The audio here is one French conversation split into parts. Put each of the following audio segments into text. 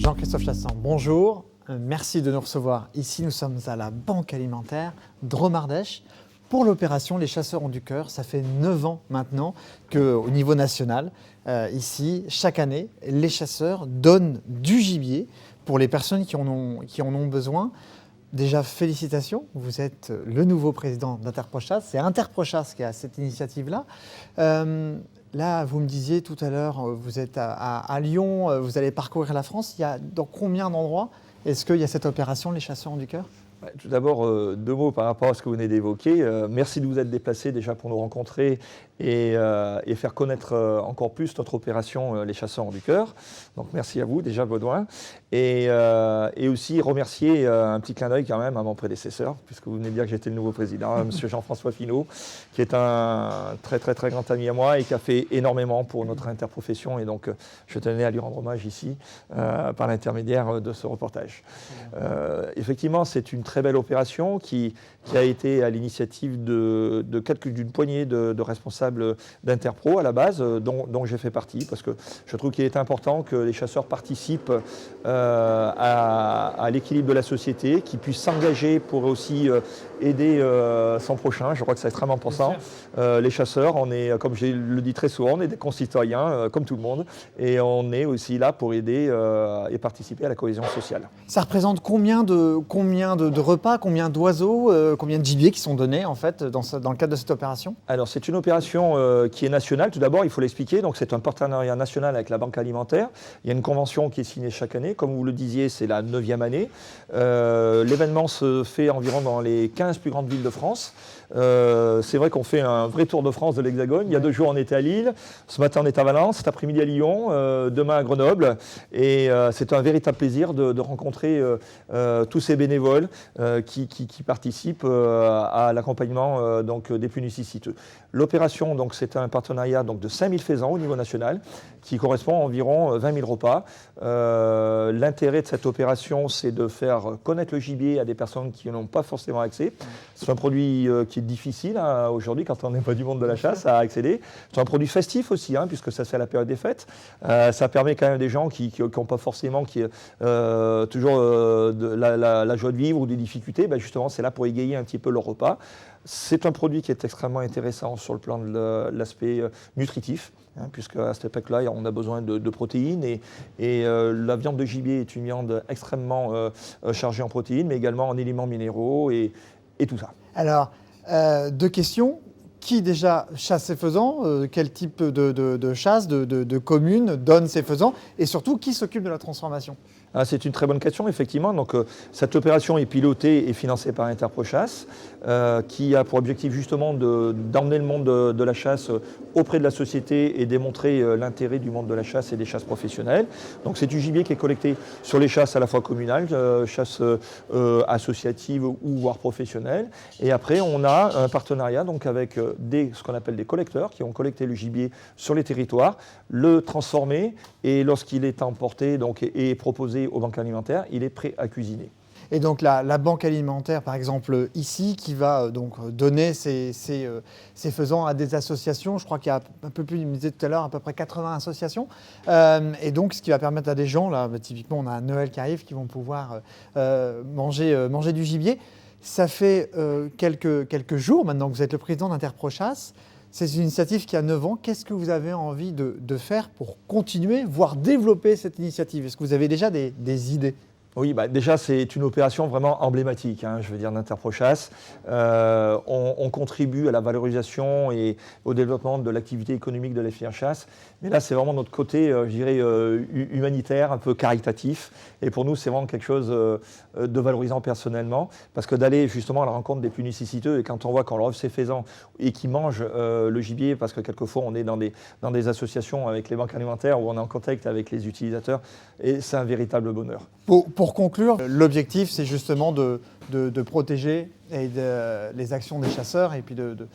Jean-Christophe Chassan, bonjour. Merci de nous recevoir. Ici, nous sommes à la Banque Alimentaire Dromardèche pour l'opération Les Chasseurs ont du cœur. Ça fait 9 ans maintenant qu'au niveau national, ici, chaque année, les chasseurs donnent du gibier pour les personnes qui en ont besoin. Déjà, félicitations, vous êtes le nouveau président d'Interprochasse. C'est Interprochasse qui a cette initiative-là. Là, vous me disiez tout à l'heure, vous êtes à Lyon, vous allez parcourir la France. Il y a dans combien d'endroits est-ce qu'il y a cette opération, les Chasseurs ont du cœur ? Tout d'abord, 2 mots par rapport à ce que vous venez d'évoquer. Merci de vous être déplacé déjà pour nous rencontrer et faire connaître encore plus notre opération Les Chasseurs ont du cœur. Donc merci à vous déjà, Baudouin. Et aussi remercier un petit clin d'œil quand même à mon prédécesseur, puisque vous venez de dire que j'étais le nouveau président, M. Jean-François Finot, qui est un très très très grand ami à moi et qui a fait énormément pour notre interprofession. Et donc je tenais à lui rendre hommage ici par l'intermédiaire de ce reportage. Effectivement, c'est une très belle opération qui a été à l'initiative d'une poignée de responsables d'Interpro à la base, dont j'ai fait partie, parce que je trouve qu'il est important que les chasseurs participent à l'équilibre de la société, qu'ils puissent s'engager pour aussi aider son prochain. Je crois que c'est extrêmement important. Les chasseurs, on est, comme je le dis très souvent, on est des concitoyens, comme tout le monde, et on est aussi là pour aider et participer à la cohésion sociale. Ça représente combien de repas, combien d'oiseaux, combien de gibier qui sont donnés en fait dans le cadre de cette opération ? Alors c'est une opération qui est nationale. Tout d'abord, il faut l'expliquer. Donc c'est un partenariat national avec la Banque Alimentaire. Il y a une convention qui est signée chaque année. Comme vous le disiez, c'est la 9e année. L'événement se fait environ dans les 15 plus grandes villes de France. C'est vrai qu'on fait un vrai tour de France de l'Hexagone. Il y a 2 jours, on était à Lille. Ce matin, on est à Valence. Cet après-midi à Lyon. Demain à Grenoble. Et c'est un véritable plaisir de rencontrer tous ces bénévoles qui participent à l'accompagnement des plus nécessiteux. L'opération, c'est un partenariat de 5000 faisans au niveau national qui correspond à environ 20 000 repas. L'intérêt de cette opération, c'est de faire connaître le gibier à des personnes qui n'ont pas forcément accès. C'est un produit qui est difficile aujourd'hui, quand on n'est pas du monde de la chasse, à accéder. C'est un produit festif aussi, puisque ça se fait à la période des fêtes. Ça permet quand même des gens qui n'ont pas forcément toujours la joie de vivre ou des difficultés. Justement, c'est là pour égayer un petit peu leur repas. C'est un produit qui est extrêmement intéressant sur le plan de l'aspect nutritif, puisque à cette époque-là, on a besoin de protéines et la viande de gibier est une viande extrêmement chargée en protéines, mais également en éléments minéraux et tout ça. Alors, 2 questions. Qui déjà chasse ces faisans ? Quel type de chasse, de commune donne ces faisans ? Et surtout, qui s'occupe de la transformation ? C'est une très bonne question, effectivement. Donc, cette opération est pilotée et financée par Interprochasse, qui a pour objectif justement d'emmener le monde de la chasse auprès de la société et démontrer l'intérêt du monde de la chasse et des chasses professionnelles. Donc, c'est du gibier qui est collecté sur les chasses à la fois communales, chasses associatives ou voire professionnelles. Et après, on a un partenariat avec ce qu'on appelle des collecteurs qui ont collecté le gibier sur les territoires, le transformé et lorsqu'il est emporté et proposé aux banques alimentaires, il est prêt à cuisiner. Et donc la banque alimentaire, par exemple ici, qui va donner ces faisans à des associations. Je crois qu'il y a un peu plus, je me disais tout à l'heure, à peu près 80 associations. Et donc ce qui va permettre à des gens, là, typiquement on a un Noël qui arrive, qui vont pouvoir manger du gibier. Ça fait quelques jours maintenant que vous êtes le président d'Interprochasse. C'est une initiative qui a 9 ans. Qu'est-ce que vous avez envie de faire pour continuer, voire développer cette initiative ? Est-ce que vous avez déjà des idées ? Oui, déjà c'est une opération vraiment emblématique, je veux dire, d'Interprochasse. On contribue à la valorisation et au développement de l'activité économique de la filière chasse. Mais là, c'est vraiment notre côté, je dirais, humanitaire, un peu caritatif. Et pour nous, c'est vraiment quelque chose de valorisant personnellement. Parce que d'aller justement à la rencontre des plus nécessiteux, et quand on voit qu'on leur offre ces faisans et qu'ils mangent le gibier, parce que quelquefois on est dans des associations avec les banques alimentaires où on est en contact avec les utilisateurs, et c'est un véritable bonheur. Pour conclure, l'objectif, c'est justement de de protéger les actions des chasseurs et puis de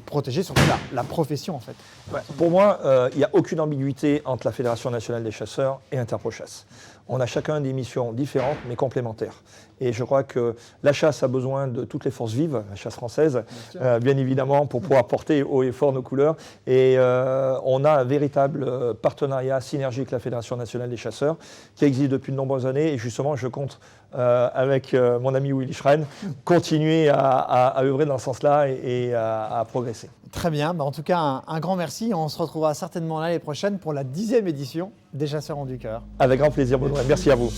protéger surtout la profession en fait. Ouais, pour moi, il n'y a aucune ambiguïté entre la Fédération nationale des chasseurs et Interprochasse. On a chacun des missions différentes mais complémentaires. Et je crois que la chasse a besoin de toutes les forces vives, la chasse française, bien évidemment, pour pouvoir porter haut et fort nos couleurs. Et on a un véritable partenariat synergique avec la Fédération nationale des chasseurs qui existe depuis de nombreuses années. Et justement, je compte, avec mon ami Willy Schren, continuer à œuvrer dans ce sens-là et à progresser. Très bien, en tout cas un grand merci. On se retrouvera certainement l'année prochaine pour la 10e édition des Chasseurs ont du cœur. Avec grand plaisir, Benoît. Merci à vous.